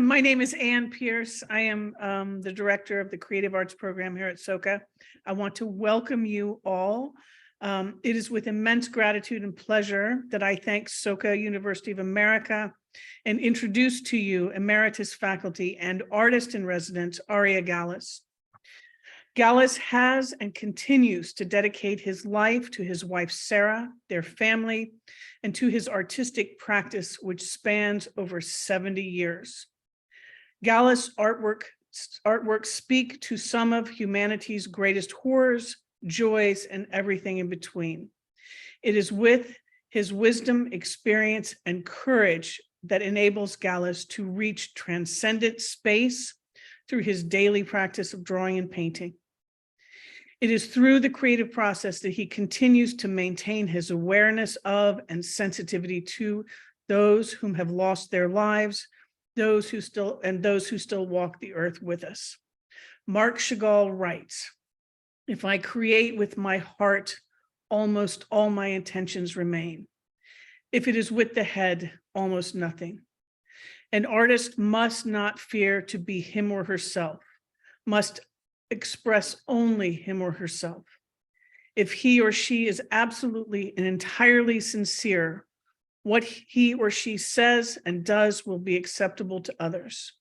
My name is Ann Pierce. I am the director of the Creative Arts Program here at SOCA. I want to welcome you all. It is with immense gratitude and pleasure that I thank SOCA University of America and introduce to you Emeritus faculty and artist in residence, Arie Gallus. Gallus has and continues to dedicate his life to his wife, Sarah, their family, and to his artistic practice, which spans over 70 years. Gallus' artworks speak to some of humanity's greatest horrors, joys, and everything in between. It is with his wisdom, experience, and courage that enables Gallus to reach transcendent space through his daily practice of drawing and painting. It is through the creative process that he continues to maintain his awareness of and sensitivity to those whom have lost their lives, those who still walk the earth with us. Marc Chagall writes, "If I create with my heart, almost all my intentions remain. If it is with the head, almost nothing. An artist must not fear to be him or herself, must express only him or herself. If he or she is absolutely and entirely sincere, what he or she says and does will be acceptable to others.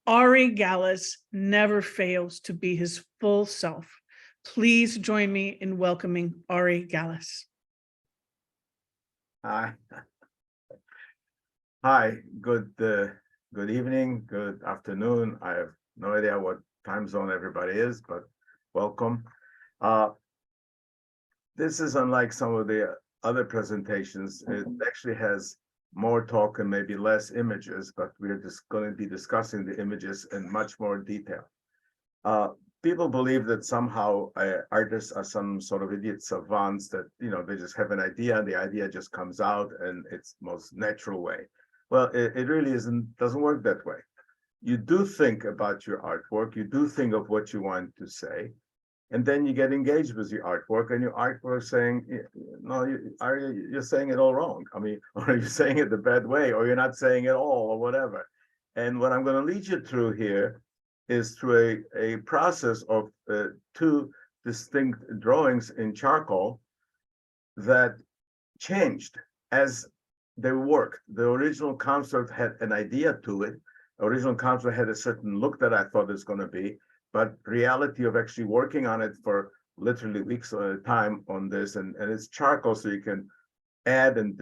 Arie Gallus never fails to be his full self. Please join me in welcoming Arie Gallus." Hi. Hi, good evening, good afternoon. I have no idea what time zone everybody is, but welcome. This is unlike some of the other presentations. It actually has more talk and maybe less images, but we're just going to be discussing the images in much more detail. People believe that somehow artists are some sort of idiot savants that, they just have an idea and the idea just comes out and it's the most natural way. Well, it really doesn't work that way. You do think about your artwork, you do think of what you want to say, and then you get engaged with your artwork, and your artwork saying, no, you're saying it all wrong. I mean, or you're saying it the bad way, or you're not saying it all, or whatever. And what I'm going to lead you through here is through a process of two distinct drawings in charcoal that changed as they worked. The original concept had an idea to it. The original concept had a certain look that I thought it was going to be, but reality of actually working on it for literally weeks at a time on this, and it's charcoal, so you can add and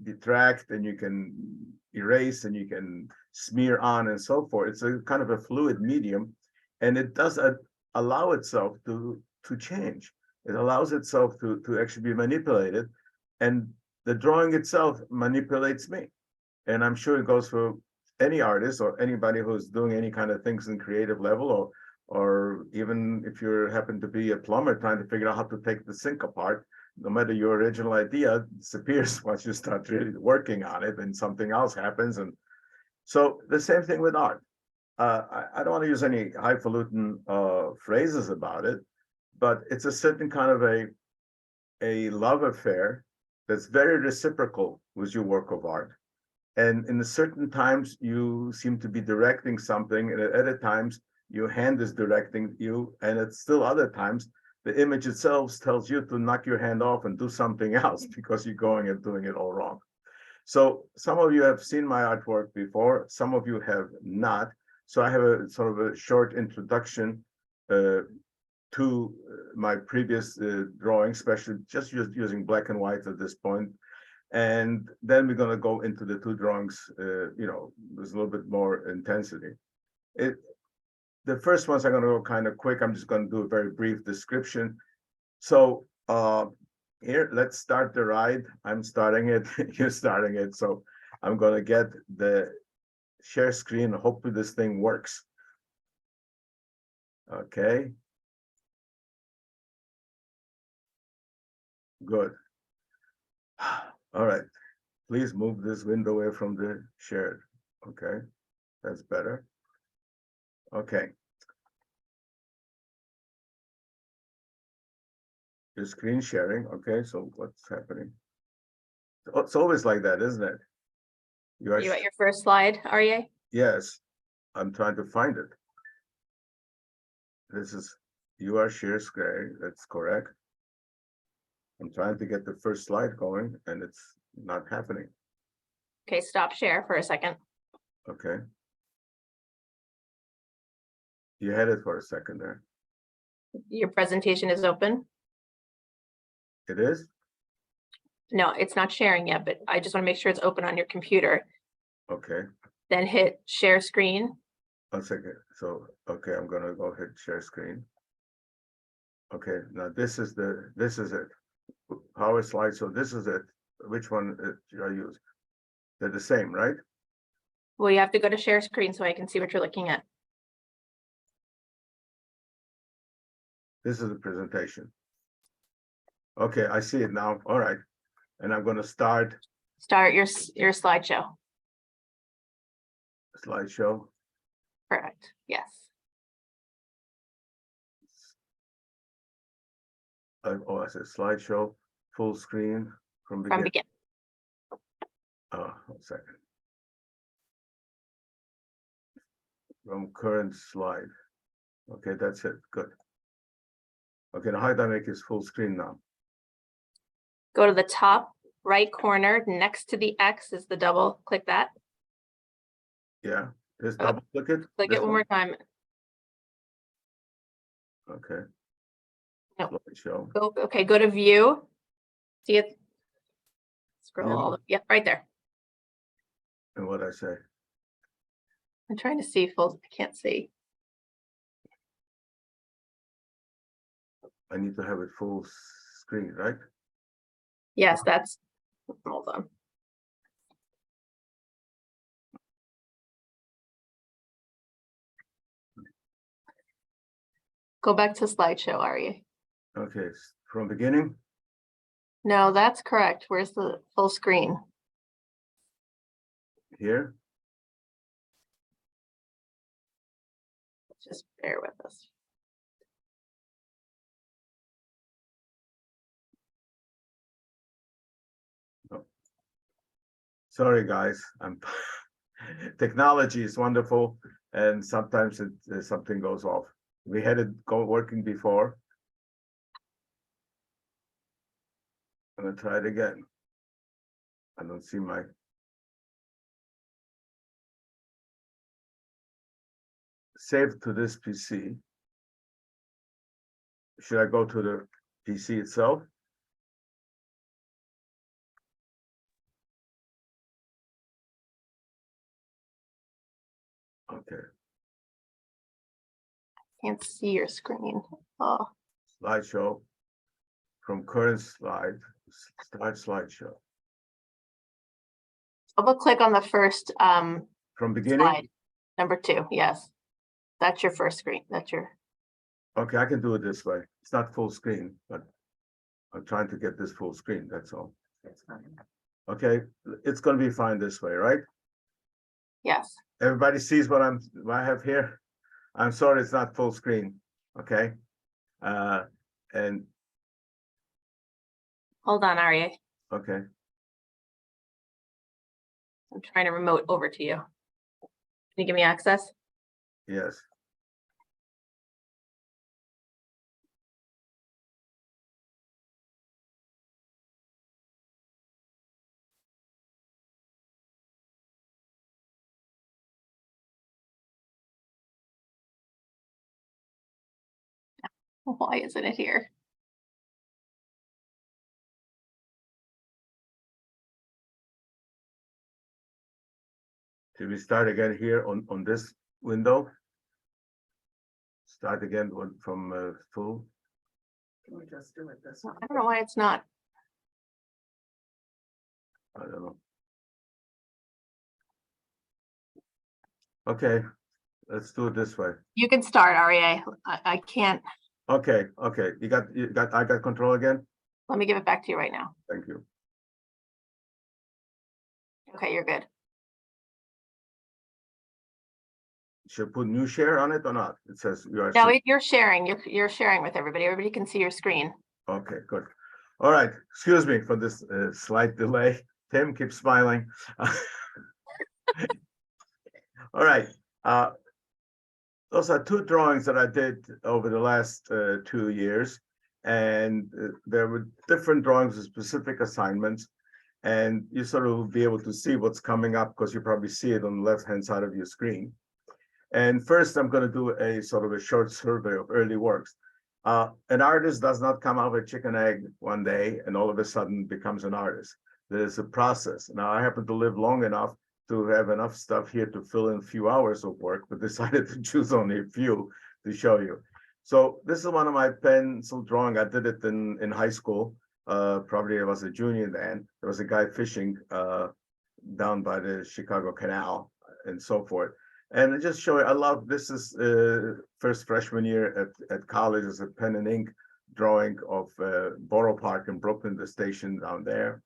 detract, and you can erase, and you can smear on and so forth. It's a kind of a fluid medium, and it does allow itself to change. It allows itself to actually be manipulated, and the drawing itself manipulates me. And I'm sure it goes for any artist or anybody who's doing any kind of things in creative level, or even if you happen to be a plumber trying to figure out how to take the sink apart, no matter your original idea disappears once you start really working on it and something else happens. And so the same thing with art. I don't want to use any highfalutin phrases about it, but it's a certain kind of a love affair that's very reciprocal with your work of art. And in certain times, you seem to be directing something, and at other times, your hand is directing you, and at still other times, the image itself tells you to knock your hand off and do something else because you're going and doing it all wrong. So some of you have seen my artwork before, some of you have not. So I have a sort of a short introduction to my previous drawings, especially just using black and white at this point. And then we're going to go into the two drawings, with a little bit more intensity. The first ones are going to go kind of quick. I'm just going to do a very brief description. So here, let's start the ride. I'm starting it, you're starting it. So I'm going to get the share screen. Hopefully this thing works. Okay. Good. All right, please move this window away from the shared. Okay, that's better. Okay. The screen sharing. Okay, so what's happening? It's always like that, isn't it? You are, You at your first slide, Arie? yes, I'm trying to find it. This is, you are share screen, that's correct. I'm trying to get the first slide going and it's not happening. Okay, stop share for a second. Okay. You had it for a second there. Your presentation is open. It is? No, it's not sharing yet, but I just want to make sure it's open on your computer. Okay, Then hit share screen. 1 second. So, okay, I'm gonna go ahead, share screen. Okay, now this is it. Power slide, so this is it. Which one should I use? They're the same, right? Well, you have to go to share screen so I can see what you're looking at. This is the presentation. Okay, I see it now. All right. And I'm gonna start Start your slideshow. slideshow. Correct. Yes. Oh, I said slideshow, full screen from From beginning. begin. Oh, 1 second. From current slide. Okay, that's it. Good. Okay, now how do I make this full screen now? Go to the top right corner next to the X is the double. Click that. Yeah, just Oh, double click it. Click This it one more time. Okay. No. Slideshow. Go to view. See it? Scroll View. all. Yep, right there. And what I say? I'm trying to see full. I can't see. I need to have it full screen, right? Yes, that's. Hold on. Go back to slideshow, Arie. Okay, from beginning. No, that's correct. Where's the full screen? Here. Just bear with us. Sorry, guys. Technology is wonderful, and sometimes something goes off. We had it working before. I'm gonna try it again. I don't see my. Save to this PC. Should I go to the PC itself? Okay, Can't see your screen. Oh, slideshow. From current slide, start slideshow. double click on the first From beginning? slide. Number 2. Yes. That's your first screen. That's your. Okay, I can do it this way. It's not full screen, but I'm trying to get this full screen, that's all. That's fine. Okay, it's gonna be fine this way, right? Yes. Everybody sees what I have here. I'm sorry, it's not full screen, okay? And, Hold on, Arie. okay, I'm trying to remote over to you. Can you give me access? yes. Why isn't it here? Should we start again here on this window? Start again from full? Can we just do it this I don't know why it's not. I don't know. Okay, let's do it this way. You can start, Arie. I can't. Okay, I got control again? Let me give it back to you right now. Thank you. Okay, you're good. Should I put new share on it or not? It says you are. No, you're sharing. You're sharing with everybody. Everybody can see your screen. Okay, good. All right, excuse me for this slight delay. Tim, keep smiling. All right. Those are two drawings that I did over the last 2 years. And there were different drawings with specific assignments. And you sort of will be able to see what's coming up because you probably see it on the left-hand side of your screen. And first, I'm going to do a sort of a short survey of early works. An artist does not come out of a chicken egg one day and all of a sudden becomes an artist. There's a process. Now, I happen to live long enough to have enough stuff here to fill in a few hours of work, but decided to choose only a few to show you. So this is one of my pencil drawing. I did it in high school. Probably I was a junior then. There was a guy fishing down by the Chicago Canal and so forth. And I just show you, I love, this is first freshman year at college as a pen and ink drawing of Borough Park in Brooklyn, the station down there.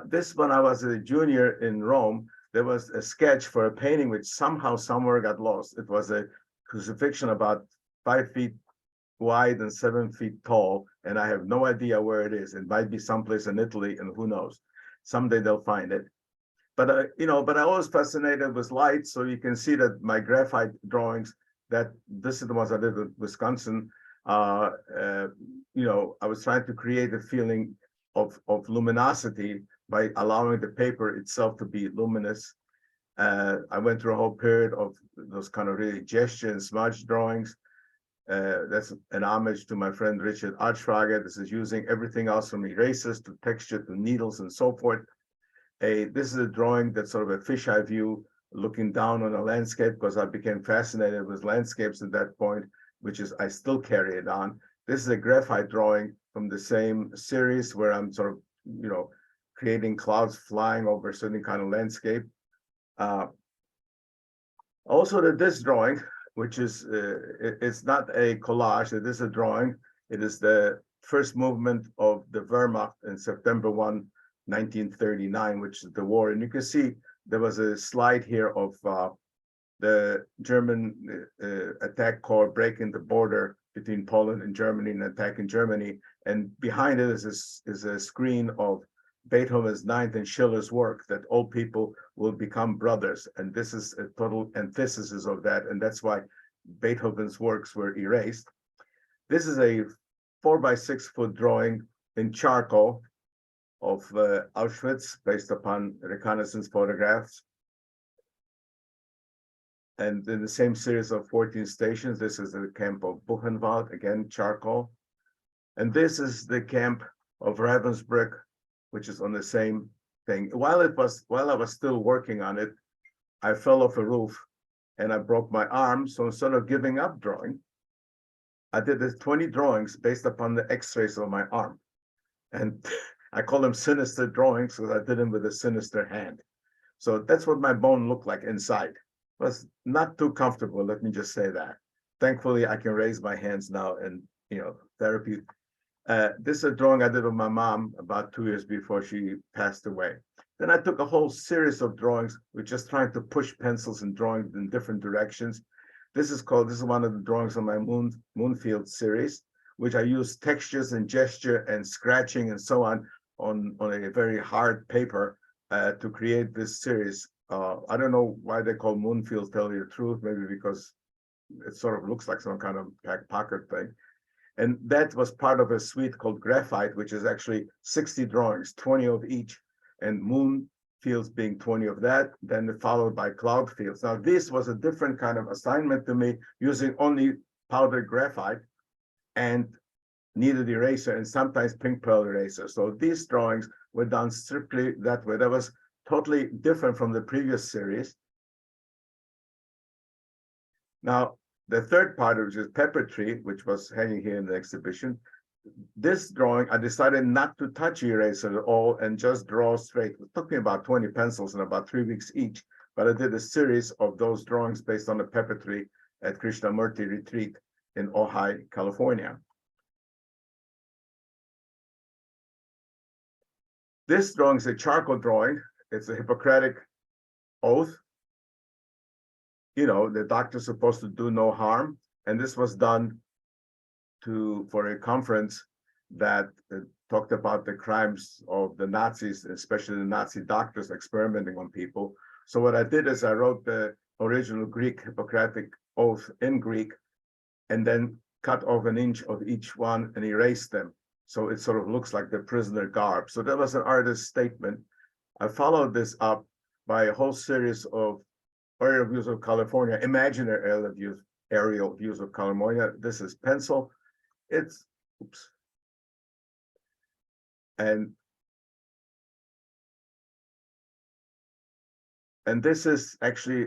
This when I was a junior in Rome, there was a sketch for a painting which somehow somewhere got lost. It was a crucifixion about 5 feet wide and 7 feet tall, and I have no idea where it is. It might be someplace in Italy, and who knows? Someday they'll find it. But but I was fascinated with light, so you can see that my graphite drawings, that this is the ones I did in Wisconsin. I was trying to create a feeling of luminosity by allowing the paper itself to be luminous. I went through a whole period of those kind of really gesture and smudge drawings. That's an homage to my friend Richard Archfrage. This is using everything else from erasers to texture to needles and so forth. This is a drawing that's sort of a fisheye view looking down on a landscape because I became fascinated with landscapes at that point, which is I still carry it on. This is a graphite drawing from the same series where I'm sort of, creating clouds flying over a certain kind of landscape. Also this drawing, which is, it's not a collage, it is a drawing. It is the first movement of the Wehrmacht in September 1, 1939, which is the war. And you can see there was a slide here of the German attack corps breaking the border between Poland and Germany and attacking Germany. And behind it is a screen of Beethoven's Ninth and Schiller's work that all people will become brothers. And this is a total antithesis of that. And that's why Beethoven's works were erased. This is a 4 by 6 foot drawing in charcoal of Auschwitz based upon reconnaissance photographs. And in the same series of 14 stations, this is the camp of Buchenwald, again, charcoal. And this is the camp of Ravensbrück, which is on the same thing. While I was still working on it, I fell off a roof and I broke my arm. So instead of giving up drawing, I did 20 drawings based upon the x-rays of my arm. And I call them sinister drawings because I did them with a sinister hand. So that's what my bone looked like inside. It was not too comfortable, let me just say that. Thankfully, I can raise my hands now and, therapy. This is a drawing I did of my mom about 2 years before she passed away. Then I took a whole series of drawings with just trying to push pencils and drawing in different directions. This is one of the drawings on my Moonfield series, which I use textures and gesture and scratching and so on a very hard paper to create this series. I don't know why they call Moonfield, tell you the truth, maybe because it sort of looks like some kind of pocket thing. And that was part of a suite called Graphite, which is actually 60 drawings, 20 of each, and moon fields being 20 of that, then followed by cloud fields. Now, this was a different kind of assignment to me, using only powdered graphite and kneaded eraser and sometimes pink pearl eraser. So these drawings were done strictly that way. That was totally different from the previous series. Now, the third part, which is Pepper Tree, which was hanging here in the exhibition, this drawing, I decided not to touch eraser at all and just draw straight. It took me about 20 pencils and about 3 weeks each, but I did a series of those drawings based on the Pepper Tree at Krishnamurti Retreat in Ojai, California. This drawing is a charcoal drawing. It's a Hippocratic oath. The doctor's supposed to do no harm. And this was done for a conference that talked about the crimes of the Nazis, especially the Nazi doctors experimenting on people. So what I did is I wrote the original Greek Hippocratic oath in Greek, and then cut off an inch of each one and erased them. So it sort of looks like the prisoner garb. So that was an artist's statement. I followed this up by a whole series of aerial views of California, imaginary aerial views of California. This is pencil. It's, oops. And this is actually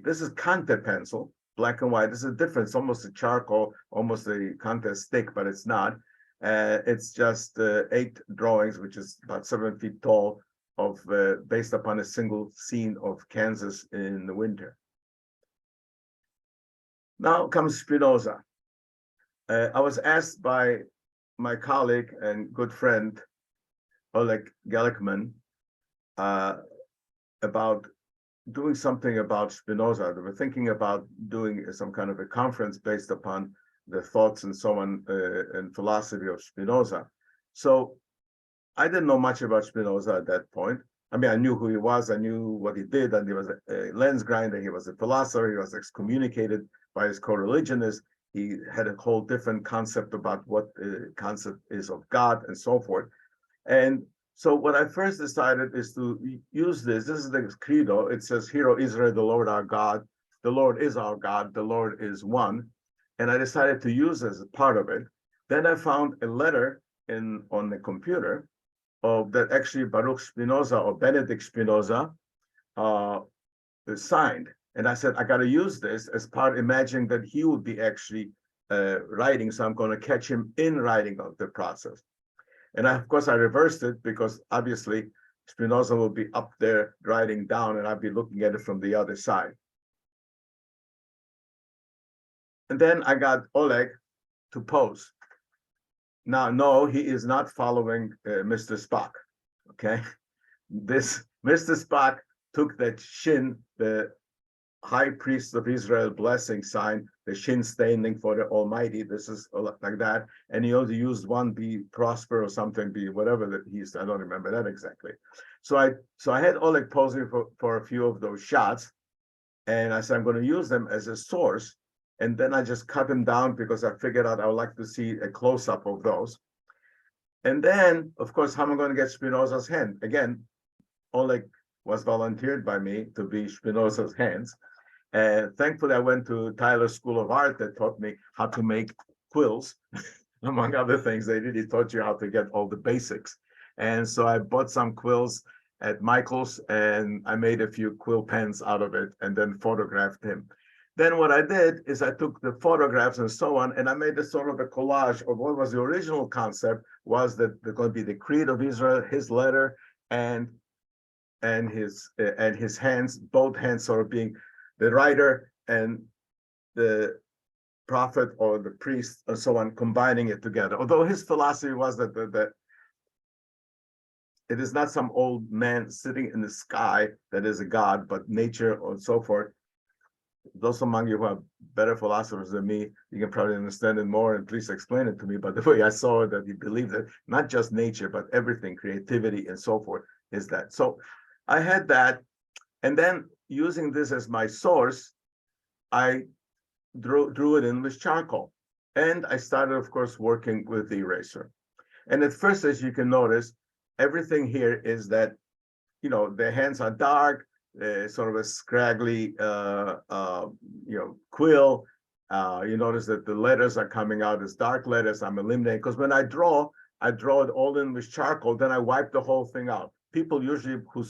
this is Conte pencil, black and white. This is different. It's almost a charcoal, almost a Conte stick, but it's not. It's just 8 drawings, which is about 7 feet tall, of based upon a single scene of Kansas in the winter. Now comes Spinoza. I was asked by my colleague and good friend, Oleg Galikman, about doing something about Spinoza. They were thinking about doing some kind of a conference based upon the thoughts and so on and philosophy of Spinoza. So I didn't know much about Spinoza at that point. I mean, I knew who he was, I knew what he did, and he was a lens grinder, he was a philosopher, he was excommunicated by his co-religionists. He had a whole different concept about what the concept is of God and so forth. And so what I first decided is to use this. This is the credo. It says, "Hear, O Israel, the Lord our God. The Lord is our God. The Lord is one." And I decided to use as a part of it. Then I found a letter on the computer of that actually Baruch Spinoza or Benedict Spinoza signed. And I said, I got to use this as part, imagining that he would be actually writing. So I'm going to catch him in writing of the process. And of course, I reversed it because obviously Spinoza will be up there writing down and I'll be looking at it from the other side. And then I got Oleg to pose. Now, no, he is not following Mr. Spock, okay? This Mr. Spock took that shin, the high priest of Israel blessing sign, the shin standing for the Almighty. This is like that. And he only used one, be prosper or something, be whatever that he's, I don't remember that exactly. So I had Oleg posing for a few of those shots. And I said, I'm going to use them as a source. And then I just cut them down because I figured out I would like to see a close-up of those. And then, of course, how am I going to get Spinoza's hand? Again, Oleg was volunteered by me to be Spinoza's hands. And thankfully, I went to Tyler's School of Art that taught me how to make quills. Among other things, they really taught you how to get all the basics. And so I bought some quills at Michael's and I made a few quill pens out of it and then photographed him. Then what I did is I took the photographs and so on, and I made a sort of a collage of what was the original concept, was that there's going to be the creed of Israel, his letter, and his hands, both hands sort of being the writer and the prophet or the priest and so on, combining it together. Although his philosophy was that it is not some old man sitting in the sky that is a god, but nature or so forth. Those among you who are better philosophers than me, you can probably understand it more and please explain it to me. But the way I saw it, that he believed that not just nature, but everything, creativity and so forth is that. So I had that. And then using this as my source, I drew it in with charcoal. And I started, of course, working with the eraser. And at first, as you can notice, everything here is that, you know, the hands are dark, sort of a scraggly, quill. You notice that the letters are coming out as dark letters. I'm eliminating, because when I draw it all in with charcoal, then I wipe the whole thing out. People usually who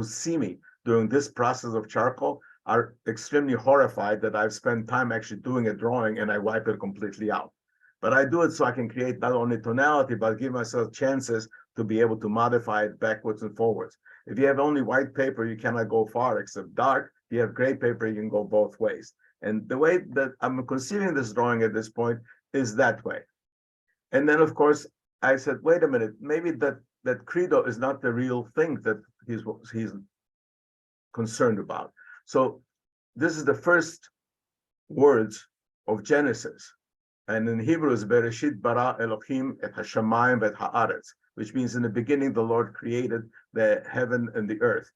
see me during this process of charcoal are extremely horrified that I've spent time actually doing a drawing and I wipe it completely out. But I do it so I can create not only tonality, but give myself chances to be able to modify it backwards and forwards. If you have only white paper, you cannot go far except dark. If you have gray paper, you can go both ways. And the way that I'm conceiving this drawing at this point is that way. And then, of course, I said, wait a minute, maybe that credo is not the real thing that he's concerned about. So this is the first words of Genesis. And in Hebrew is Bereshit bara Elohim et hashamayim et haaretz, which means in the beginning the Lord created the heaven and the earth.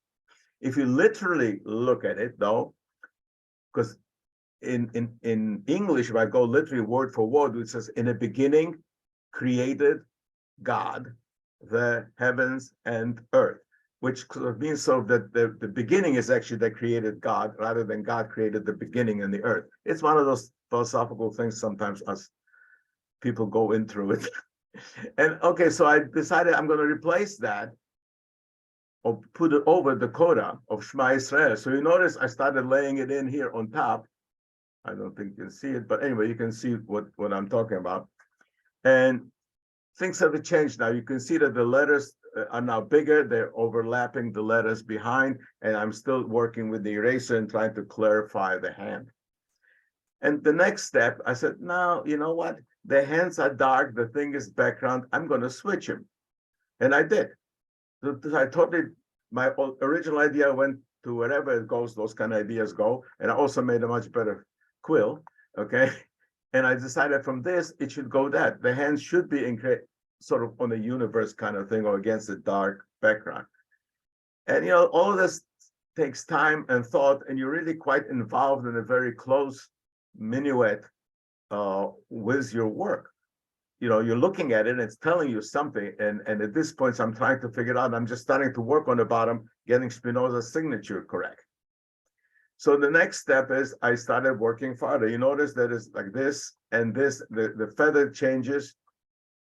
If you literally look at it, though, because in English, if I go literally word for word, it says, in the beginning created God the heavens and earth, which sort of means so that the beginning is actually that created God rather than God created the beginning and the earth. It's one of those philosophical things sometimes us people go in through it. And okay, so I decided I'm going to replace that or put it over the coda of Shema Israel. So you notice I started laying it in here on top. I don't think you can see it, but anyway, you can see what I'm talking about. And things have changed now. You can see that the letters are now bigger. They're overlapping the letters behind, and I'm still working with the eraser and trying to clarify the hand. And the next step, I said, no, you know what? The hands are dark. The thing is background. I'm going to switch them. And I did. I totally, my original idea went to wherever it goes, those kind of ideas go. And I also made a much better quill, okay? And I decided from this, it should go that. The hands should be sort of on a universe kind of thing or against a dark background. And, all of this takes time and thought, and you're really quite involved in a very close minuet with your work. You're looking at it and it's telling you something. And at this point, I'm trying to figure it out. I'm just starting to work on the bottom, getting Spinoza's signature correct. So the next step is I started working farther. You notice that it's like this and this, the feather changes.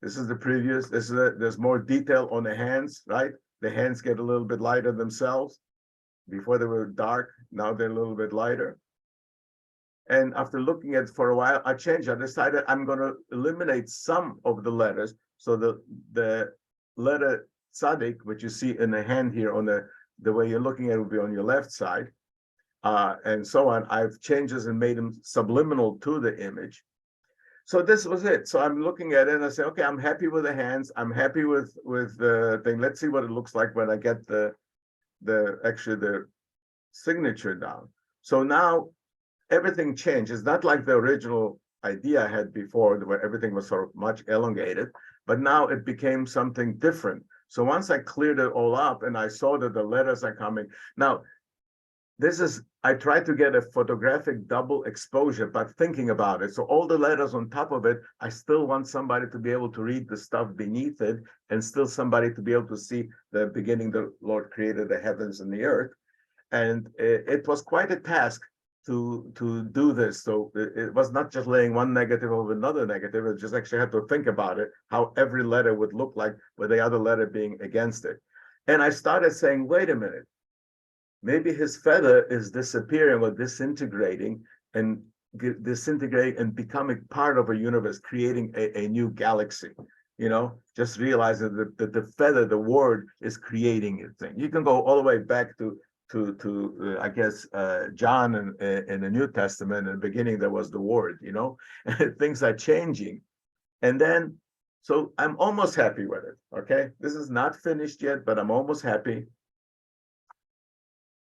This is the previous, there's more detail on the hands, right? The hands get a little bit lighter themselves. Before they were dark, now they're a little bit lighter. And after looking at it for a while, I changed. I decided I'm going to eliminate some of the letters. So the letter tzaddik, which you see in the hand here on the way you're looking at it will be on your left side, and so on. I've changes and made them subliminal to the image. So this was it. So I'm looking at it and I say, okay, I'm happy with the hands. I'm happy with the thing. Let's see what it looks like when I get the signature down. So now everything changed. It's not like the original idea I had before, where everything was sort of much elongated, but now it became something different. So once I cleared it all up and I saw that the letters are coming. Now, I tried to get a photographic double exposure, but thinking about it. So all the letters on top of it, I still want somebody to be able to read the stuff beneath it and still somebody to be able to see the beginning, the Lord created the heavens and the earth. And it was quite a task to do this. So it was not just laying one negative over another negative. It just actually had to think about it, how every letter would look like with the other letter being against it. And I started saying, wait a minute, maybe his feather is disappearing or disintegrating and becoming part of a universe, creating a new galaxy. Just realizing that the feather, the word, is creating a thing. You can go all the way back to I guess John in the New Testament. In the beginning there was the word, things are changing. And then so I'm almost happy with it. Okay, this is not finished yet, but I'm almost happy.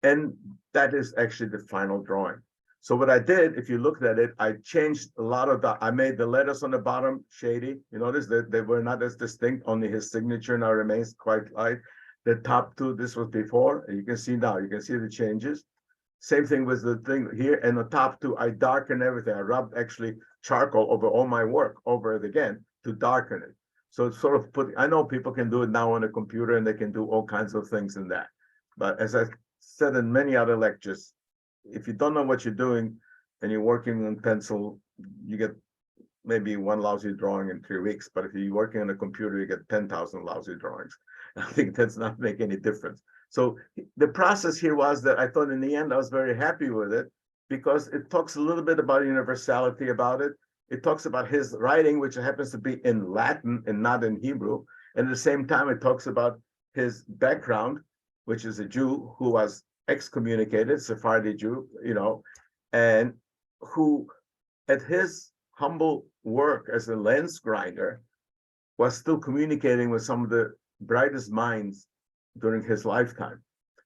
And that is actually the final drawing. So what I did, if you looked at it, I changed a lot of I made the letters on the bottom shady. You notice that they were not as distinct, only his signature now remains quite light. The top two, this was before, and you can see now, you can see the changes. Same thing with the thing here, and the top two, I darkened everything. I rubbed actually charcoal over all my work, over it again, to darken it. So it's sort of I know people can do it now on a computer, and they can do all kinds of things in that. But as I said in many other lectures, if you don't know what you're doing, and you're working on pencil, you get maybe one lousy drawing in 3 weeks. But if you're working on a computer, you get 10,000 lousy drawings. I think that's not make any difference. So the process here was that I thought in the end, I was very happy with it because it talks a little bit about universality about it. It talks about his writing, which happens to be in Latin and not in Hebrew. And at the same time, it talks about his background, which is a Jew who was excommunicated, Sephardi Jew, and who at his humble work as a lens grinder was still communicating with some of the brightest minds during his lifetime.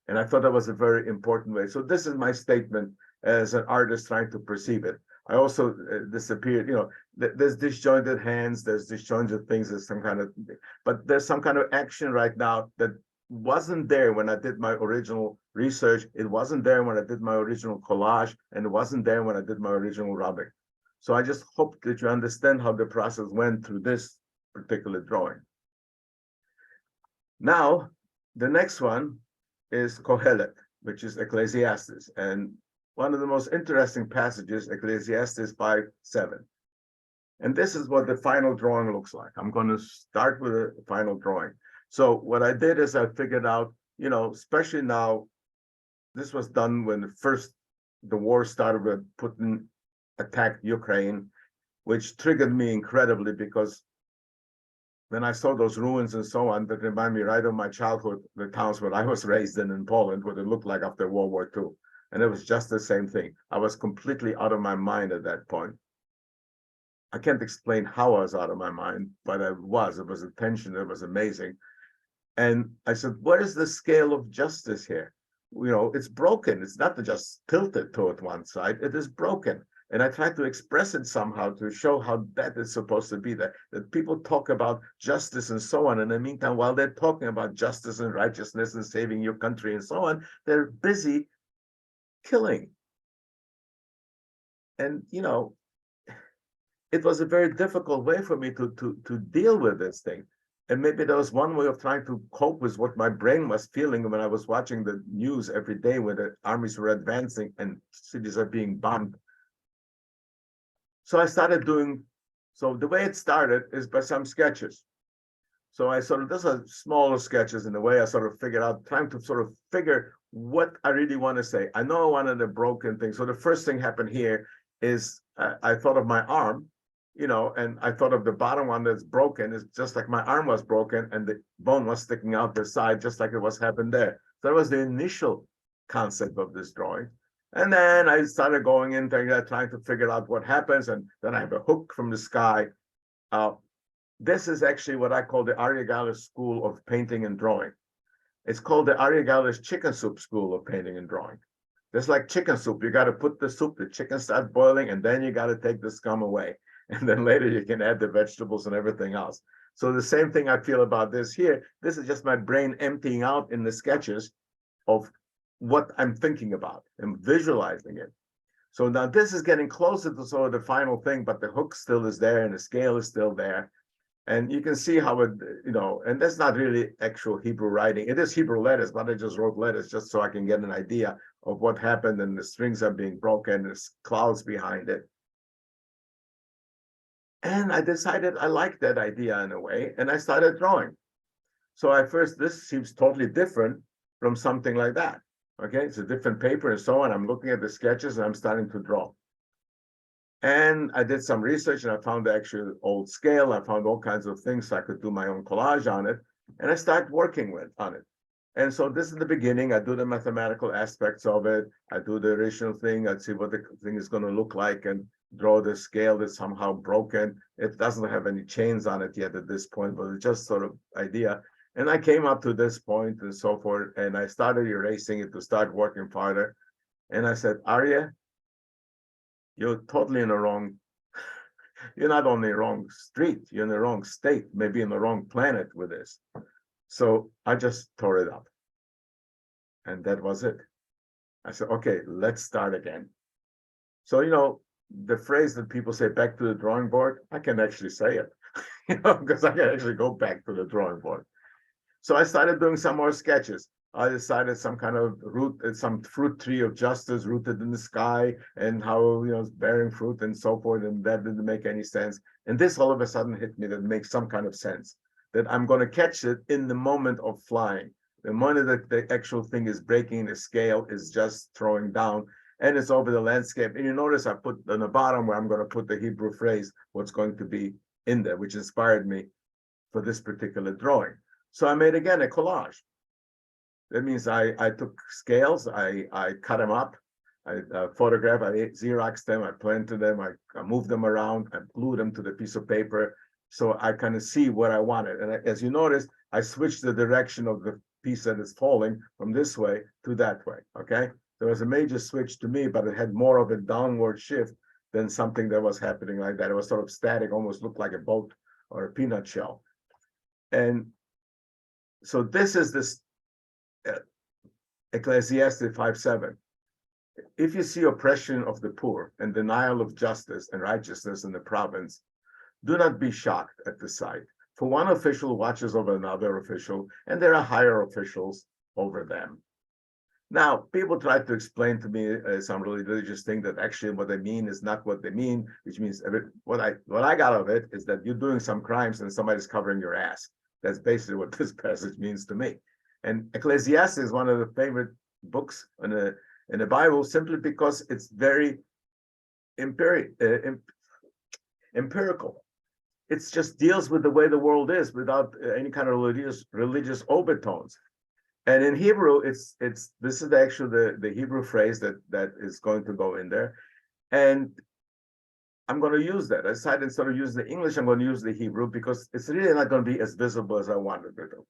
And I thought that was a very important way. So this is my statement as an artist trying to perceive it. I also disappeared, there's disjointed hands, there's disjointed things, there's some kind of, but there's some kind of action right now that wasn't there when I did my original research. It wasn't there when I did my original collage, and it wasn't there when I did my original rubbing. So I just hope that you understand how the process went through this particular drawing. Now, the next one is Kohelet, which is Ecclesiastes. And one of the most interesting passages, Ecclesiastes 5:7. And this is what the final drawing looks like. I'm going to start with a final drawing. So what I did is I figured out, especially now, this was done when the war started with Putin attacked Ukraine, which triggered me incredibly because when I saw those ruins and so on, that remind me right of my childhood, the towns where I was raised in Poland, what it looked like after World War II. And it was just the same thing. I was completely out of my mind at that point. I can't explain how I was out of my mind, but I was. It was a tension. It was amazing. And I said, what is the scale of justice here? It's broken. It's not just tilted toward one side. It is broken. And I tried to express it somehow to show how that is supposed to be, that people talk about justice and so on. In the meantime, while they're talking about justice and righteousness and saving your country and so on, they're busy killing. And, it was a very difficult way for me to deal with this thing. And maybe there was one way of trying to cope with what my brain was feeling when I was watching the news every day when the armies were advancing and cities are being bombed. So I started so the way it started is by some sketches. So those are smaller sketches in a way I sort of figured out, trying to sort of figure what I really want to say. I know I wanted a broken thing. So the first thing happened here is I thought of my arm, and I thought of the bottom one that's broken is just like my arm was broken and the bone was sticking out the side, just like it was happened there. So that was the initial concept of this drawing. And then I started going into that, trying to figure out what happens. And then I have a hook from the sky. This is actually what I call the Arie School of painting and drawing. It's called the Arie chicken soup school of painting and drawing. Just like chicken soup, you got to put the chicken starts boiling, and then you got to take the scum away. And then later you can add the vegetables and everything else. So the same thing I feel about this here. This is just my brain emptying out in the sketches of what I'm thinking about and visualizing it. So now this is getting closer to sort of the final thing, but the hook still is there and the scale is still there. And you can see how it, and that's not really actual Hebrew writing. It is Hebrew letters, but I just wrote letters just so I can get an idea of what happened, and the strings are being broken, there's clouds behind it. And I decided I liked that idea in a way, and I started drawing. So at first, this seems totally different from something like that. Okay, it's a different paper and so on. I'm looking at the sketches and I'm starting to draw. And I did some research and I found the actual old scale. I found all kinds of things so I could do my own collage on it. And I started working on it. And so this is the beginning. I do the mathematical aspects of it. I do the original thing. I see what the thing is going to look like and draw the scale that's somehow broken. It doesn't have any chains on it yet at this point, but it's just sort of idea. And I came up to this point and so forth, and I started erasing it to start working farther. And I said, Arie, you're totally in the wrong, you're not on the wrong street, you're in the wrong state, maybe in the wrong planet with this. So I just tore it up. And that was it. I said, okay, let's start again. So, the phrase that people say, back to the drawing board, I can actually say it, because I can actually go back to the drawing board. So I started doing some more sketches. I decided some kind of some fruit tree of justice rooted in the sky, and how, it's bearing fruit and so forth. And that didn't make any sense. And this all of a sudden hit me that makes some kind of sense, that I'm going to catch it in the moment of flying. The moment that the actual thing is breaking, the scale is just throwing down, and it's over the landscape. And you notice I put on the bottom where I'm going to put the Hebrew phrase, what's going to be in there, which inspired me for this particular drawing. So I made, again, a collage. That means I took scales, I cut them up, I photographed, I Xeroxed them, I planted them, I moved them around, I glued them to the piece of paper, so I kind of see what I wanted. And as you notice, I switched the direction of the piece that is falling from this way to that way, okay? There was a major switch to me, but it had more of a downward shift than something that was happening like that. It was sort of static, almost looked like a boat or a peanut shell. And so this is this Ecclesiastes 5:7. If you see oppression of the poor and denial of justice and righteousness in the province, do not be shocked at the sight. For one official watches over another official, and there are higher officials over them. Now, people try to explain to me some religious thing that actually what they mean is not what they mean, which means what I got out of it is that you're doing some crimes and somebody's covering your ass. That's basically what this passage means to me. And Ecclesiastes is one of the favorite books in the Bible simply because it's very empirical. It just deals with the way the world is without any kind of religious overtones. And in Hebrew, this is actually the Hebrew phrase that is going to go in there. And I'm going to use that. I decided instead of using the English, I'm going to use the Hebrew because it's really not going to be as visible as I wanted it to.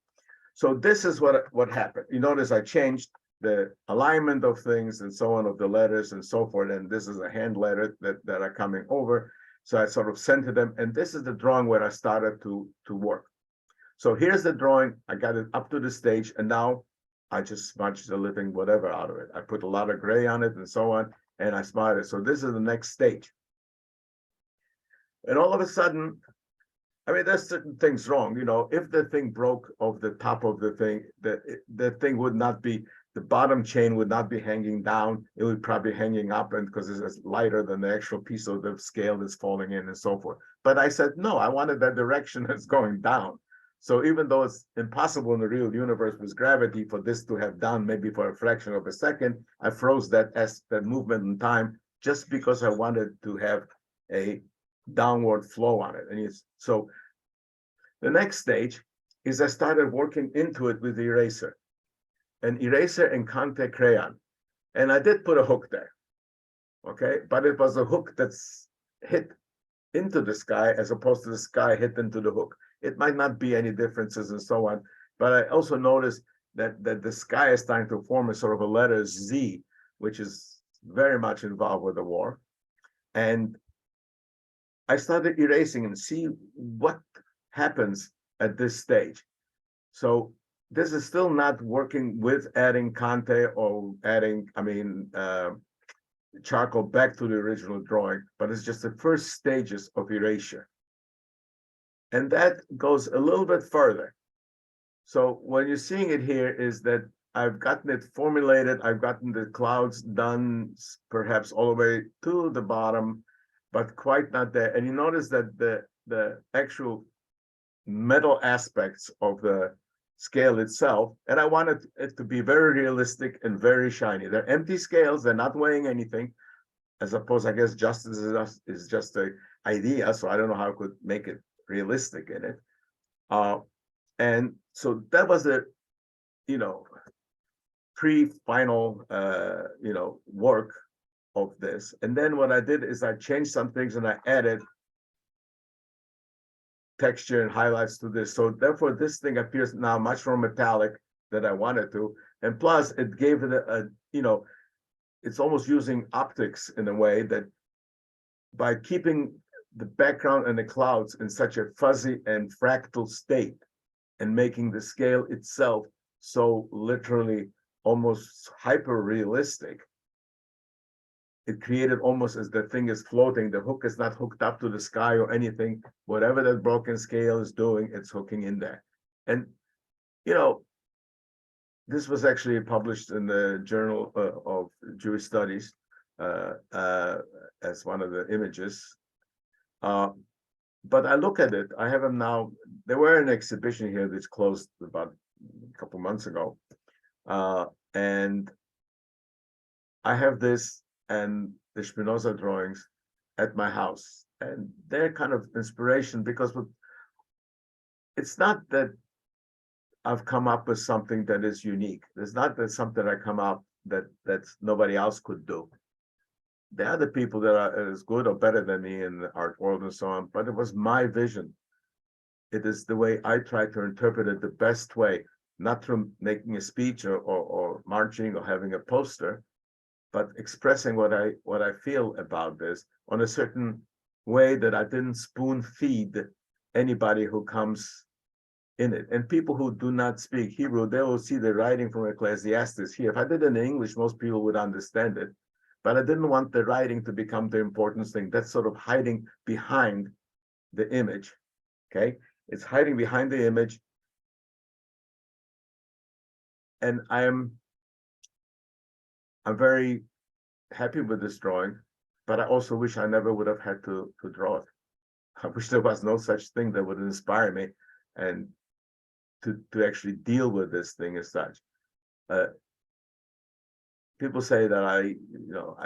So this is what happened. You notice I changed the alignment of things and so on, of the letters and so forth. And this is a hand letter that are coming over. So I sort of centered them. And this is the drawing where I started to work. So here's the drawing. I got it up to the stage. And now I just smudged the living whatever out of it. I put a lot of gray on it and so on. And I smudged it. So this is the next stage. And all of a sudden, I mean, there's certain things wrong. You know, if the thing broke off the top of the thing, the thing would not be, the bottom chain would not be hanging down. It would probably be hanging up, and because it's lighter than the actual piece of the scale that's falling in and so forth. But I said, no, I wanted that direction that's going down. So even though it's impossible in the real universe with gravity for this to have done maybe for a fraction of a second, I froze that movement in time just because I wanted to have a downward flow on it. And so the next stage is I started working into it with the eraser. An eraser and Conte crayon. And I did put a hook there, okay? But it was a hook that's hit into the sky as opposed to the sky hit into the hook. It might not be any differences and so on, but I also noticed that the sky is starting to form a sort of a letter Z, which is very much involved with the war. And I started erasing and see what happens at this stage. So this is still not working with adding Conte or adding, charcoal back to the original drawing, but it's just the first stages of erasure. And that goes a little bit further. So what you're seeing it here is that I've gotten it formulated, I've gotten the clouds done perhaps all the way to the bottom, but quite not there. And you notice that the actual metal aspects of the scale itself, and I wanted it to be very realistic and very shiny. They're empty scales, they're not weighing anything, as opposed, I guess, justice is just an idea, so I don't know how I could make it realistic in it. And so that was the, pre-final, work of this. And then what I did is I changed some things and I added texture and highlights to this. So therefore, this thing appears now much more metallic than I wanted to. And plus, it gave it it's almost using optics in a way that by keeping the background and the clouds in such a fuzzy and fractal state and making the scale itself so literally almost hyper realistic, it created almost as the thing is floating. The hook is not hooked up to the sky or anything. Whatever that broken scale is doing, it's hooking in there. And, this was actually published in the Journal of Jewish Studies as one of the images. But I look at it, I have them now. They were in an exhibition here that's closed about a couple months ago. And I have this and the Spinoza drawings at my house. And they're kind of inspiration because it's not that I've come up with something that is unique. It's not that something I come up that nobody else could do. There are other people that are as good or better than me in the art world and so on, but it was my vision. It is the way I try to interpret it the best way, not through making a speech or marching or having a poster, but expressing what I feel about this on a certain way that I didn't spoon feed anybody who comes in it. And people who do not speak Hebrew, they will see the writing from Ecclesiastes here. If I did it in English, most people would understand it. But I didn't want the writing to become the important thing. That's sort of hiding behind the image. Okay, it's hiding behind the image. And I'm very happy with this drawing, but I also wish I never would have had to draw it. I wish there was no such thing that would inspire me and to actually deal with this thing as such. People say that I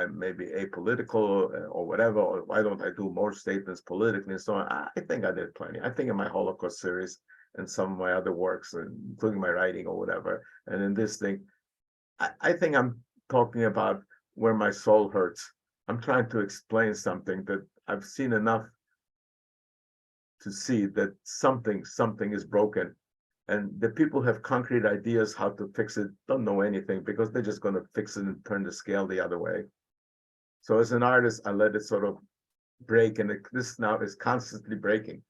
may be apolitical or whatever, or why don't I do more statements politically and so on. I think I did plenty. I think in my Holocaust series and some of my other works, including my writing or whatever, and in this thing, I think I'm talking about where my soul hurts. I'm trying to explain something that I've seen enough to see that something is broken. And the people have concrete ideas how to fix it, don't know anything because they're just going to fix it and turn the scale the other way. So as an artist, I let it sort of break, and this now is constantly breaking.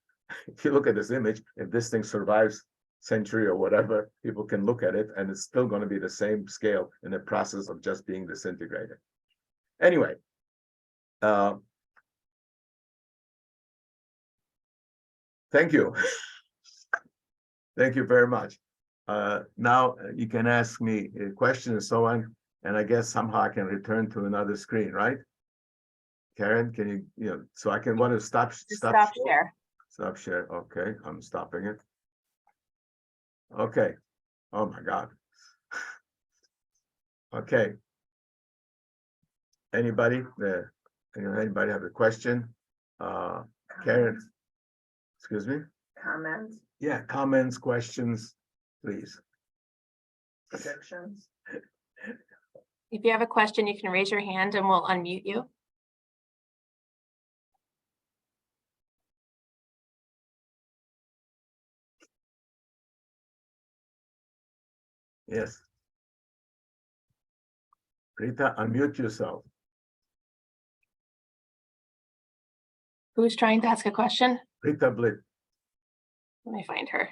If you look at this image, if this thing survives century or whatever, people can look at it and it's still going to be the same scale in the process of just being disintegrated. Anyway, thank you. Thank you very much. Now you can ask me a question and so on, and I guess somehow I can return to another screen, right? Karen, can you, so I can want to stop share. Stop share. Okay, I'm stopping it. Okay. Oh my God. Okay. Anybody there? Anybody have a question? Karen, excuse me? Comments, Yeah, comments, questions, please. predictions. If you have a question, you can raise your hand and we'll unmute you. Yes. Rita, unmute yourself. Who's trying to ask a question? Rita Blit. Let me find her.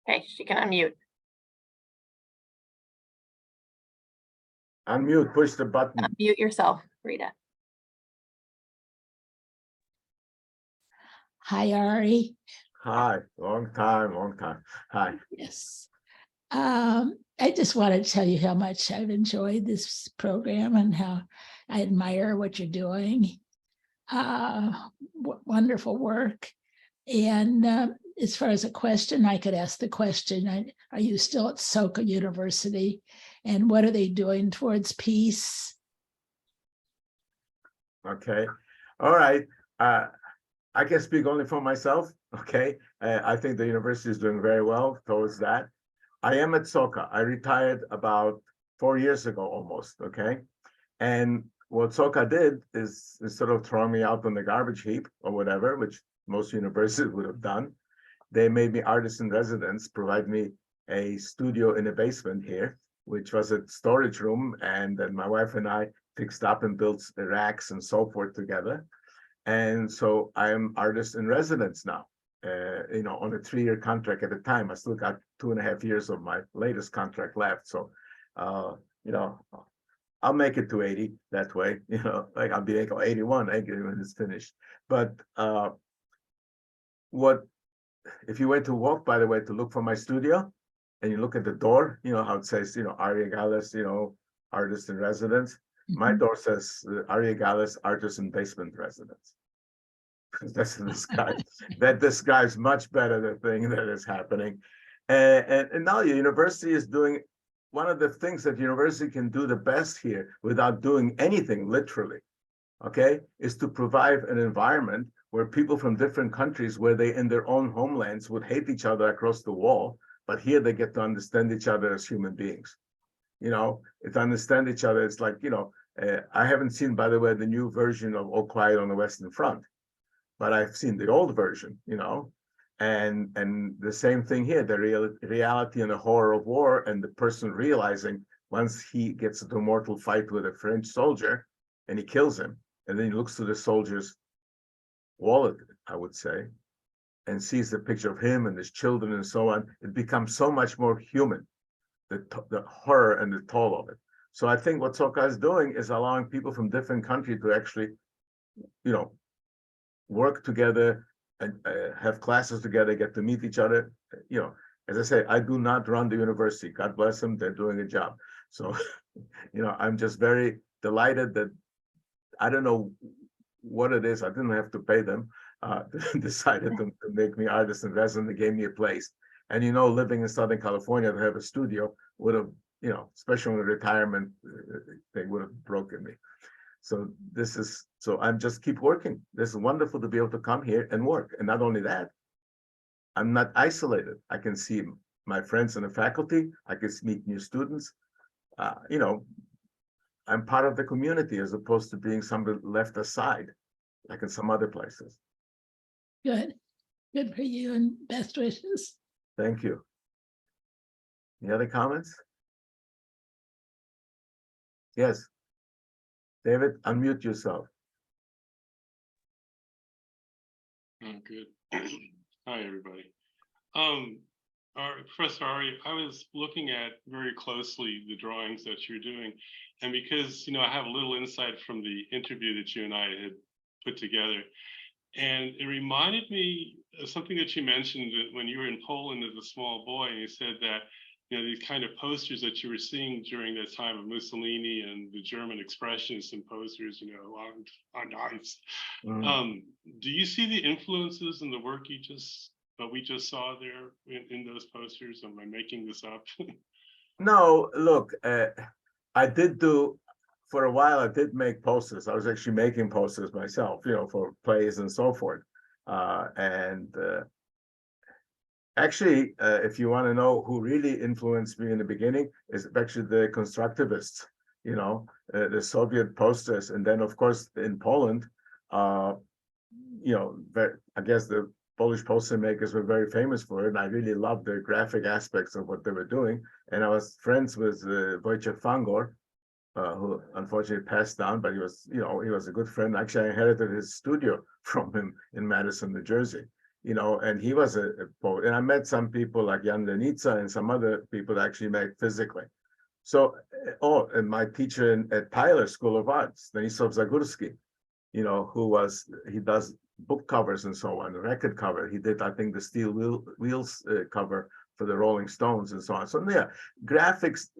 Okay, she can unmute. Unmute, push the button. Unmute yourself, Rita. Hi, Arie. Hi, long time. Hi. Yes. I just want to tell you how much I've enjoyed this program and how I admire what you're doing. Wonderful work. And as far as a question, I could ask the question, are you still at Soka University? And what are they doing towards peace? Okay. All right. I can speak only for myself. Okay. I think the university is doing very well towards that. I am at Soka. I retired about 4 years ago almost. Okay. And what Soka did is instead of throwing me out on the garbage heap or whatever, which most universities would have done, they made me artist in residence, provide me a studio in the basement here, which was a storage room. And then my wife and I fixed up and built the racks and so forth together. And so I am artist in residence now, on a 3-year contract at a time. I still got 2.5 years of my latest contract left. So, I'll make it to 80 that way, like I'll be 81 when it's finished. But if you went to walk, by the way, to look for my studio and you look at the door, how it says, Arie Gallis, artist in residence. My door says Arie Gallis, artist in basement residence. That's in the sky. That describes much better the thing that is happening. And now the university is doing one of the things that university can do the best here without doing anything literally, okay, is to provide an environment where people from different countries, where they in their own homelands would hate each other across the wall, but here they get to understand each other as human beings. To understand each other, it's like, I haven't seen, by the way, the new version of All Quiet on the Western Front, but I've seen the old version, And the same thing here, the reality and the horror of war, and the person realizing once he gets into a mortal fight with a French soldier and he kills him, and then he looks to the soldier's wallet, I would say, and sees the picture of him and his children and so on, it becomes so much more human, the horror and the toll of it. So I think what Soka is doing is allowing people from different countries to actually, work together and have classes together, get to meet each other. As I say, I do not run the university. God bless them, they're doing a job. So, I'm just very delighted that I don't know what it is. I didn't have to pay them. Decided to make me artist in resident. They gave me a place. And living in Southern California to have a studio would have, especially in the retirement, they would have broken me. So I'm just keep working. This is wonderful to be able to come here and work. And not only that, I'm not isolated. I can see my friends in the faculty. I can meet new students. I'm part of the community as opposed to being somebody left aside, like in some other places. Good. Good for you, and best wishes. Thank you. Any other comments? Yes. David, unmute yourself. Oh, good. Hi, everybody. Professor Arie, I was looking at very closely the drawings that you're doing, and because I have a little insight from the interview that you and I had put together, and it reminded me of something that you mentioned when you were in Poland as a small boy, and you said that these kind of posters that you were seeing during that time of Mussolini and the German expressionists and posters, on knives. Do you see the influences in the work we just saw there in those posters? Am I making this up? No, look, I did for a while, I did make posters. I was actually making posters myself, for plays and so forth. Actually, if you want to know who really influenced me in the beginning, is actually the constructivists, the Soviet posters. And then, of course, in Poland, I guess the Polish poster makers were very famous for it. And I really loved the graphic aspects of what they were doing. And I was friends with Wojciech Fangor, who unfortunately passed down, but he was a good friend. Actually, I inherited his studio from him in Madison, New Jersey. And he was a poet. And I met some people like Jan Lenica and some other people that actually made physically. So, and my teacher at Tyler School of Arts, Stanisław Zagórski, he does book covers and so on, record cover. He did, I think, the Steel Wheels cover for the Rolling Stones and so on. So yeah, graphics,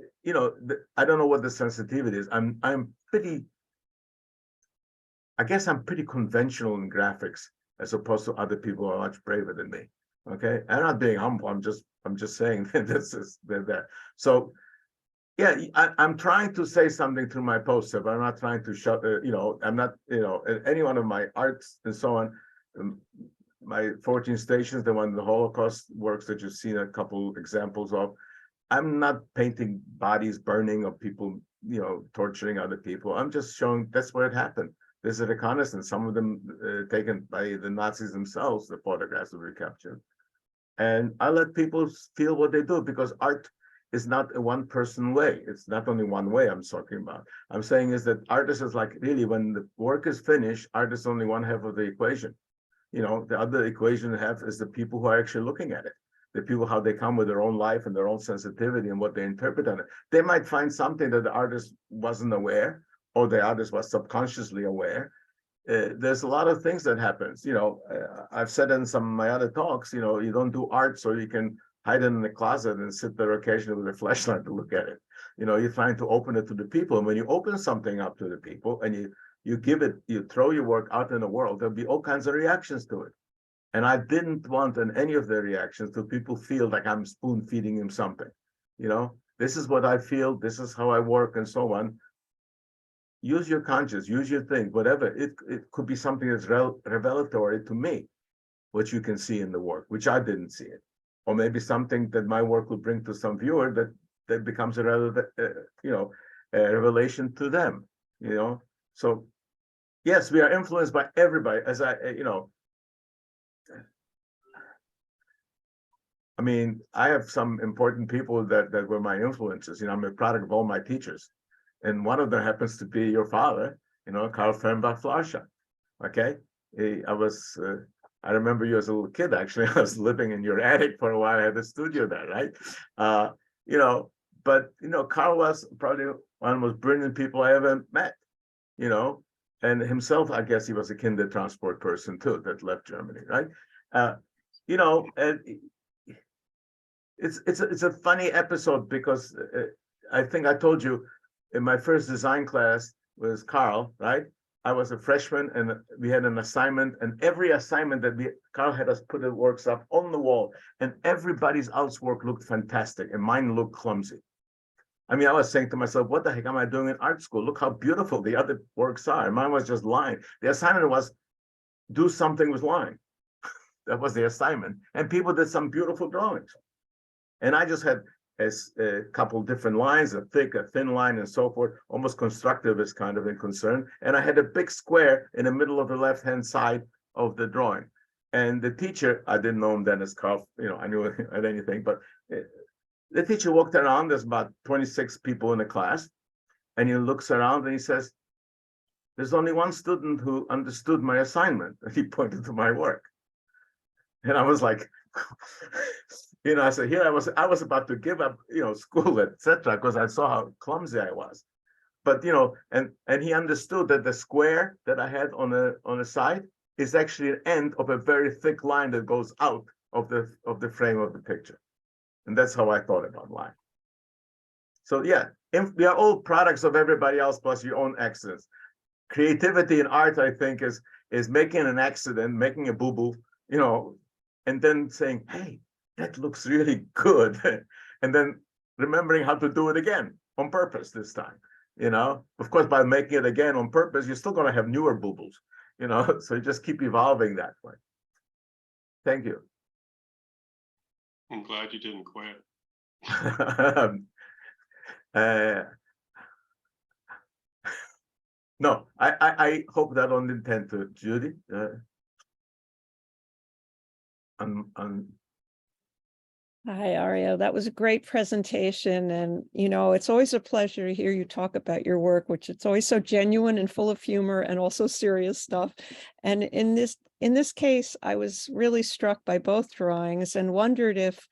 I don't know what the sensitivity is. I guess I'm pretty conventional in graphics, as opposed to other people who are much braver than me. Okay, I'm not being humble. I'm just saying that they're there. So yeah, I'm trying to say something through my poster, but I'm not trying to shut. I'm not. Any one of my arts and so on. My 14 Stations, the one, the Holocaust works that you've seen a couple examples of. I'm not painting bodies burning or people, torturing other people. I'm just showing that's where it happened. There's a reconnaissance, some of them taken by the Nazis themselves, the photographs that were captured. And I let people feel what they do, because art is not a one-person way. It's not only one way I'm talking about. I'm saying is that artists is like, really, when the work is finished, art is only one half of the equation. The other equation half is the people who are actually looking at it. The people, how they come with their own life and their own sensitivity and what they interpret on it. They might find something that the artist wasn't aware, or the artist was subconsciously aware. There's a lot of things that happens. I've said in some of my other talks, you don't do art so you can hide it in the closet and sit there occasionally with a flashlight to look at it. You're trying to open it to the people. And when you open something up to the people and you throw your work out in the world, there'll be all kinds of reactions to it. And I didn't want in any of the reactions to people feel like I'm spoon feeding them something. This is what I feel, this is how I work and so on. Use your conscience, use your thing, whatever. It could be something that's revelatory to me, what you can see in the work, which I didn't see it. Or maybe something that my work will bring to some viewer that becomes a revelation to them, So yes, we are influenced by everybody. As I mean, I have some important people that were my influences. You know, I'm a product of all my teachers, and one of them happens to be your father. You know, Karl Fernbach Fleischer. Okay, I remember you as a little kid. Actually, I was living in your attic for a while. I had a studio there, right? You know, but you know, Karl was probably one of the most brilliant people I ever met. You know, and himself, I guess he was a kinder transport person too that left Germany, right? You know, and it's a funny episode because I think I told you in my first design class was Carl, right? I was a freshman and we had an assignment, and every assignment that Carl had us put the works up on the wall, and everybody's else work looked fantastic and mine looked clumsy. I mean, I was saying to myself, what the heck am I doing in art school? Look how beautiful the other works are. Mine was just line. The assignment was do something with line. That was the assignment. And people did some beautiful drawings. And I just had a couple different lines, a thick, a thin line, and so forth, almost constructivist kind of in concern. And I had a big square in the middle of the left-hand side of the drawing. And the teacher, I didn't know him then as Carl, you know, I knew at anything, but the teacher walked around, there's about 26 people in the class, and he looks around and he says, there's only one student who understood my assignment. And he pointed to my work. And I was like, you know, I said, here I was about to give up, you know, school, etc., because I saw how clumsy I was. But you know, and he understood that the square that I had on the side is actually an end of a very thick line that goes out of the frame of the picture. And that's how I thought about line. So yeah, we are all products of everybody else plus your own accidents. Creativity in art, I think, is making an accident, making a boo-boo, you know, and then saying, hey, that looks really good. And then remembering how to do it again on purpose this time, you know. Of course, by making it again on purpose, you're still going to have newer boo-boos, you know, so you just keep evolving that way. Thank you. I'm glad you didn't quit. No, I hope that on intent to Judy. Hi, Arie. That was a great presentation. And, you know, it's always a pleasure to hear you talk about your work, which it's always so genuine and full of humor and also serious stuff. And in this case, I was really struck by both drawings and wondered if,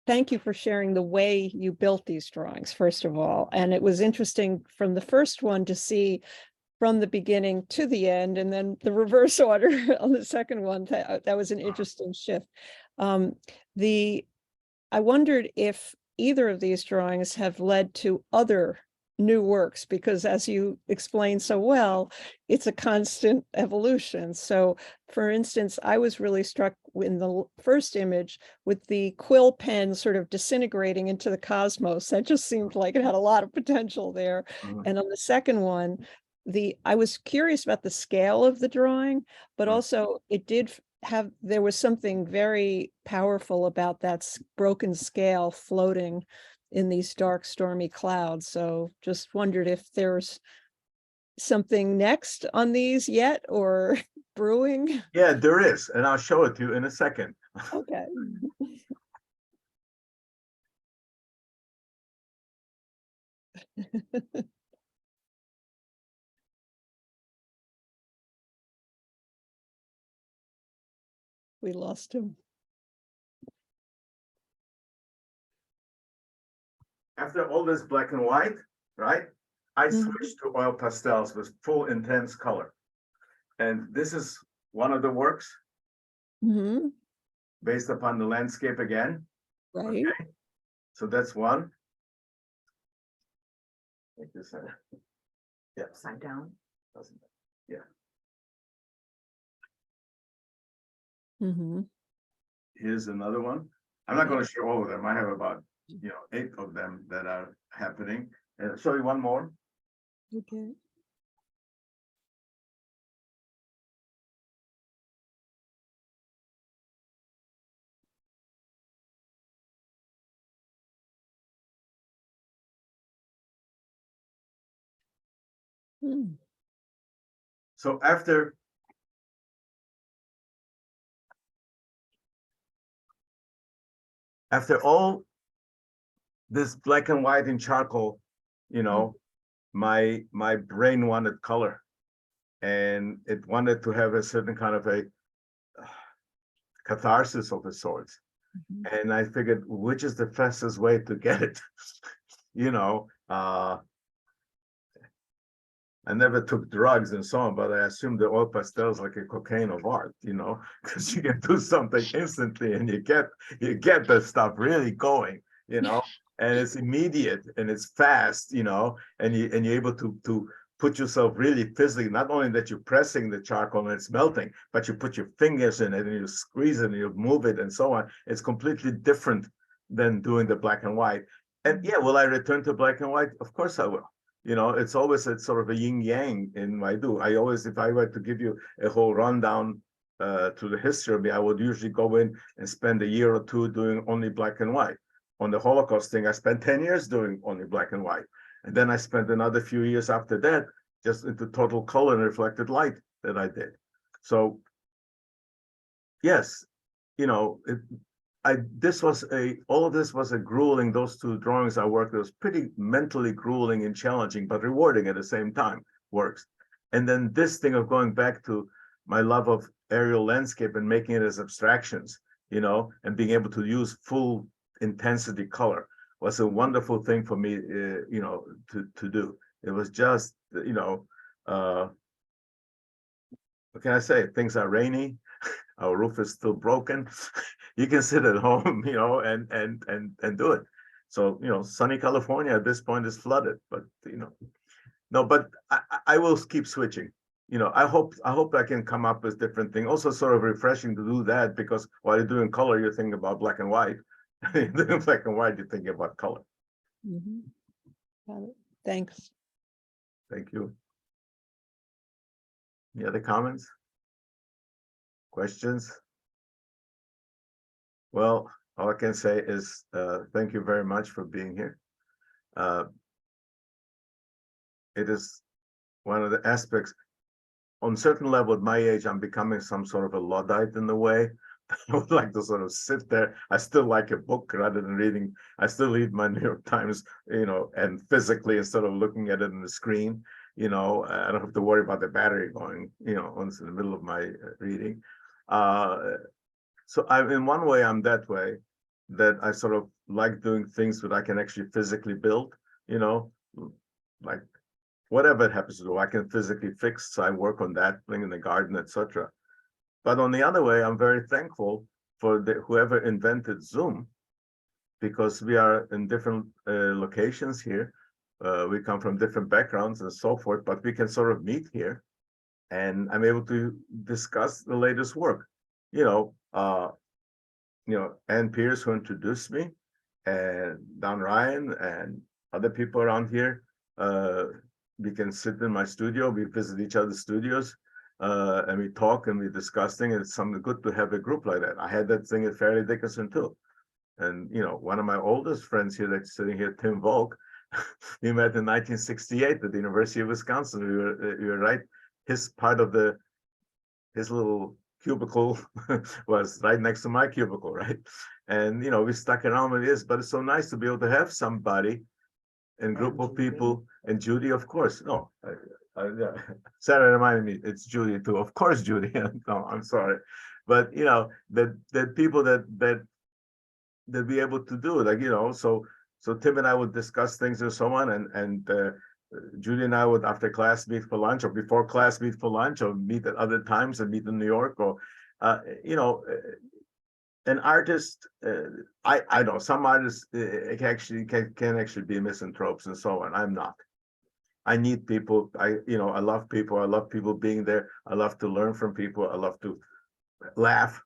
thank you for sharing the way you built these drawings, first of all. And it was interesting from the first one to see from the beginning to the end, and then the reverse order on the second one. That was an interesting shift. I wondered if either of these drawings have led to other new works, because as you explained so well, it's a constant evolution. So for instance, I was really struck in the first image with the quill pen sort of disintegrating into the cosmos. That just seemed like it had a lot of potential there. And on the second one, I was curious about the scale of the drawing, but also it did there was something very powerful about that broken scale floating in these dark, stormy clouds. So just wondered if there's something next on these yet or brewing. Yeah, there is, and I'll show it to you in a second. Okay. We lost him. After all this black and white, right? I switched to oil pastels with full intense color. And this is one of the works based upon the landscape again. Right. Okay. So that's one. Like this. Yeah. Upside down. Yeah. Here's another one. I'm not going to show all of them. I have about 8 of them that are happening. And I'll show you one more. Okay. So after after all this black and white in charcoal, you know, my brain wanted color, and it wanted to have a certain kind of a catharsis of the sorts. And I figured, which is the fastest way to get it? You know, I never took drugs and so on, but I assumed the oil pastel is like a cocaine of art, you know, because you can do something instantly and you get the stuff really going, you know, and it's immediate and it's fast, you know, and you're able to put yourself really physically, not only that you're pressing the charcoal and it's melting, but you put your fingers in it and you squeeze it and you move it and so on. It's completely different than doing the black and white. And yeah, will I return to black and white? Of course I will. You know, it's always a sort of a yin yang in my do. I always, if I were to give you a whole rundown to the history of me, I would usually go in and spend a year or two doing only black and white. On the Holocaust thing, I spent 10 years doing only black and white. And then I spent another few years after that just into total color and reflected light that I did. So yes, you know, all of this was a grueling, those two drawings I worked, it was pretty mentally grueling and challenging, but rewarding at the same time works. And then this thing of going back to my love of aerial landscape and making it as abstractions, you know, and being able to use full intensity color was a wonderful thing for me, you know, to do. It was just, you know, what can I say? Things are rainy. Our roof is still broken. You can sit at home, you know, and do it. So, you know, sunny California at this point is flooded, but you know, no, but I will keep switching. You know, I hope I can come up with different things. Also, sort of refreshing to do that, because while you're doing color, you're thinking about black and white. You're doing black and white, you're thinking about color. Got it. Thanks. Thank you. Any other comments? Questions? Well, all I can say is thank you very much for being here. It is one of the aspects, on certain level at my age, I'm becoming some sort of a Luddite in a way. I would like to sort of sit there. I still like a book rather than reading. I still read my New York Times, you know, and physically instead of looking at it on the screen. You know, I don't have to worry about the battery going, you know, once in the middle of my reading. So in one way, I'm that way, that I sort of like doing things that I can actually physically build, you know, like whatever it happens to do, I can physically fix. So I work on that thing in the garden, etc. But on the other way, I'm very thankful for whoever invented Zoom, because we are in different locations here. We come from different backgrounds and so forth, but we can sort of meet here, and I'm able to discuss the latest work. You know, Ann Pierce, who introduced me, and Don Ryan, and other people around here. We can sit in my studio. We visit each other's studios. And we talk and we discuss things. It's something good to have a group like that. I had that thing at Fairleigh Dickinson too. And, you know, one of my oldest friends here that's sitting here, Tim Volk, we met in 1968 at the University of Wisconsin. We were right, his little cubicle was right next to my cubicle, right? And, you know, we stuck around with this, but it's so nice to be able to have somebody and group of people, and Judy, of course. No, Sarah reminded me, it's Judy too. Of course, Judy. No, I'm sorry, but you know that people that be able to do it, like, you know. So Tim and I would discuss things and so on, and Judy and I would after class meet for lunch, or before class meet for lunch, or meet at other times and meet in New York, or you know. An artist, I know some artists can actually be misanthropes and so on. I'm not. I need people. I love people. I love people being there. I love to learn from people. I love to laugh.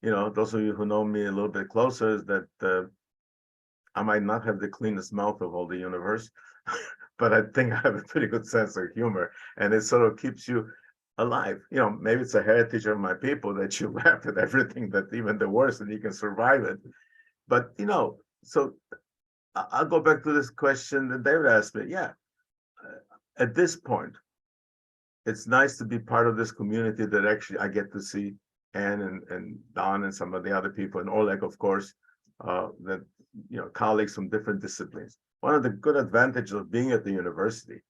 You know, those of you who know me a little bit closer, is that I might not have the cleanest mouth of all the universe, but I think I have a pretty good sense of humor, and it sort of keeps you alive. You know, maybe it's a heritage of my people that you laugh at everything, that even the worst, and you can survive it. But you know, so I'll go back to this question that David asked me. Yeah, at this point, it's nice to be part of this community that actually I get to see Anne and Don and some of the other people, and Oleg, of course, that, colleagues from different disciplines. One of the good advantages of being at the university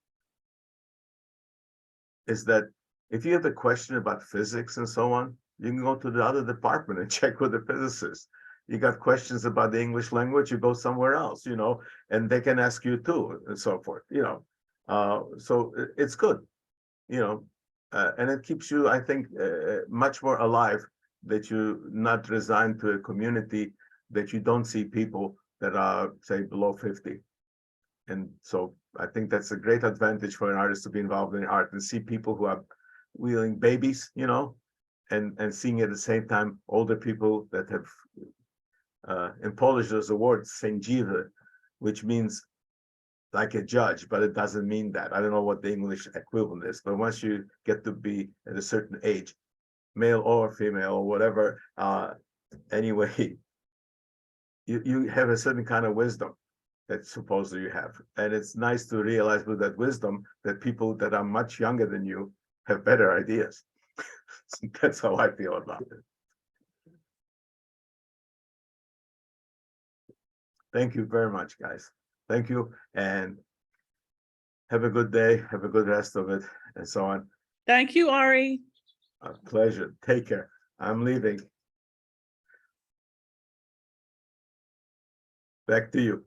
is that if you have a question about physics and so on, you can go to the other department and check with the physicists. You got questions about the English language, you go somewhere else, and they can ask you too, and so forth, so it's good, and it keeps you, I think, much more alive, that you're not resigned to a community, that you don't see people that are, say, below 50. And so I think that's a great advantage for an artist to be involved in art and see people who are wheeling babies, and seeing at the same time older people that have, in Polish there's a word sędziowy, which means like a judge, but it doesn't mean that. I don't know what the English equivalent is, but once you get to be at a certain age, male or female or whatever, anyway, you have a certain kind of wisdom that supposedly you have. And it's nice to realize with that wisdom that people that are much younger than you have better ideas. That's how I feel about it. Thank you very much, guys. Thank you, and have a good day, have a good rest of it, and so on. Thank you, Arie. A pleasure. Take care. I'm leaving. Back to you.